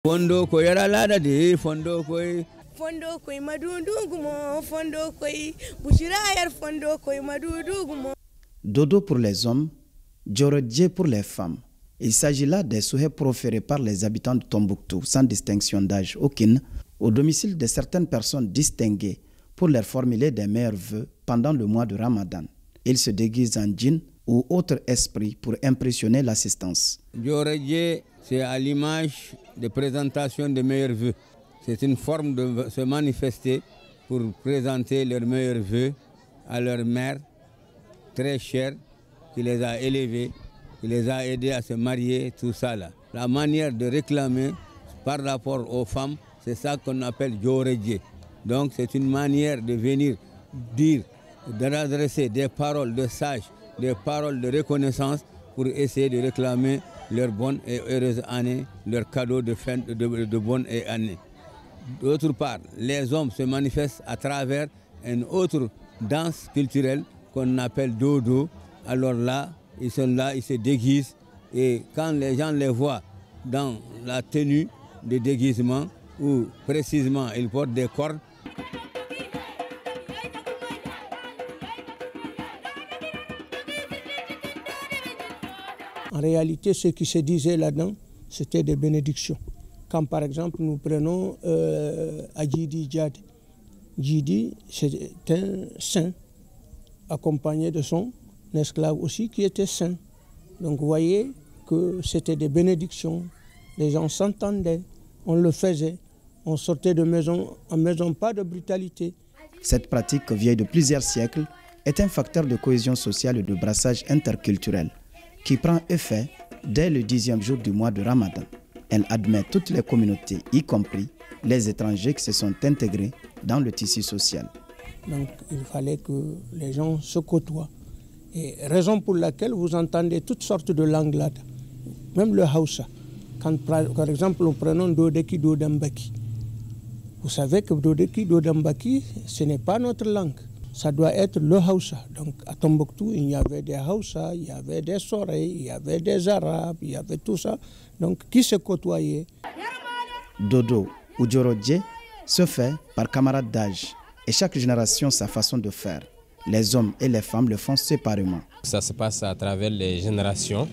Fondo ko yara lada de fondo koy madudu gumo fondo koy bushira yar fondo koy madudu gumo. Dodo pour les hommes, Djorodje pour les femmes. Il s'agit là des souhaits proférés par les habitants de Tombouctou sans distinction d'âge aucune au domicile de certaines personnes distinguées pour leur formuler des meilleurs vœux pendant le mois de Ramadan. Ils se déguisent en djinn ou autre esprit pour impressionner l'assistance. Djorodje, c'est à l'image de présentation des meilleurs vœux. C'est une forme de se manifester pour présenter leurs meilleurs vœux à leur mère, très chère, qui les a élevés, qui les a aidés à se marier, tout ça là. La manière de réclamer par rapport aux femmes, c'est ça qu'on appelle Djorodje. Donc c'est une manière de venir dire, d'adresser des paroles de sages, des paroles de reconnaissance pour essayer de réclamer leur bonne et heureuse année, leur cadeau de fin de bonne année. D'autre part, les hommes se manifestent à travers une autre danse culturelle qu'on appelle dodo. Alors là, ils sont là, ils se déguisent et quand les gens les voient dans la tenue de déguisement ou précisément ils portent des cordes. En réalité, ce qui se disait là-dedans, c'était des bénédictions. Quand par exemple nous prenons Adjidi Djad, Djidi c'est un saint accompagné de son esclave aussi qui était saint. Donc vous voyez que c'était des bénédictions, les gens s'entendaient, on le faisait, on sortait de maison en maison, pas de brutalité. Cette pratique vieille de plusieurs siècles est un facteur de cohésion sociale et de brassage interculturel qui prend effet dès le 10e jour du mois de Ramadan. Elle admet toutes les communautés, y compris les étrangers qui se sont intégrés dans le tissu social. Donc il fallait que les gens se côtoient. Et raison pour laquelle vous entendez toutes sortes de langues là, même le Hausa. Quand par exemple nous prenons Dodeki Dodambaki, vous savez que Dodeki Dodambaki, ce n'est pas notre langue. Ça doit être le Hausa. Donc à Tombouctou, il y avait des Hausa, il y avait des Sorey, il y avait des Arabes, il y avait tout ça. Donc qui se côtoyait? Dodo ou Djorodje se fait par camarade d'âge et chaque génération sa façon de faire. Les hommes et les femmes le font séparément. Ça se passe à travers les générations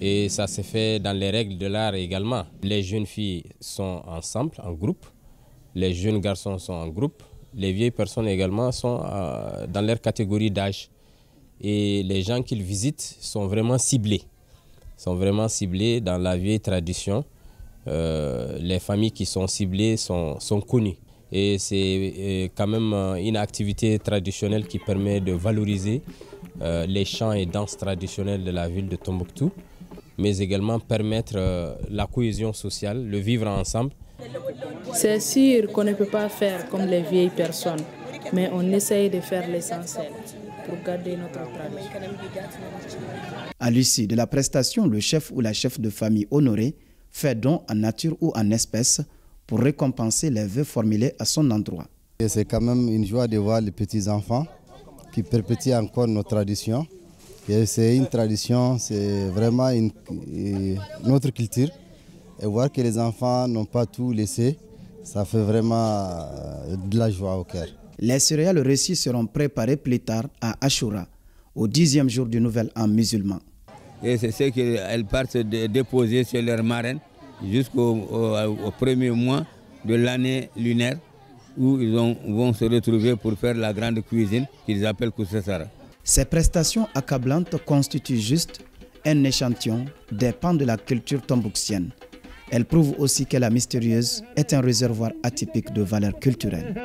et ça se fait dans les règles de l'art également. Les jeunes filles sont ensemble, en groupe, les jeunes garçons sont en groupe. Les vieilles personnes également sont dans leur catégorie d'âge. Et les gens qu'ils visitent sont vraiment ciblés. Dans la vieille tradition. Les familles qui sont ciblées sont connues. Et c'est quand même une activité traditionnelle qui permet de valoriser les chants et danses traditionnelles de la ville de Tombouctou, mais également permettre la cohésion sociale, le vivre ensemble. C'est sûr qu'on ne peut pas faire comme les vieilles personnes, mais on essaye de faire l'essentiel pour garder notre tradition. À l'issue de la prestation, le chef ou la chef de famille honoré fait don en nature ou en espèces pour récompenser les vœux formulés à son endroit. C'est quand même une joie de voir les petits-enfants qui perpétuent encore nos traditions. C'est une tradition, c'est vraiment notre culture. Et voir que les enfants n'ont pas tout laissé, ça fait vraiment de la joie au cœur. Les céréales reçues seront préparées plus tard à Ashura, au 10e jour du nouvel an musulman. Et c'est ce qu'elles partent déposer chez leur marraine jusqu'au premier mois de l'année lunaire où ils vont se retrouver pour faire la grande cuisine qu'ils appellent Koussessara. Ces prestations accablantes constituent juste un échantillon des pans de la culture tombouctienne. Elle prouve aussi que la mystérieuse est un réservoir atypique de valeurs culturelles.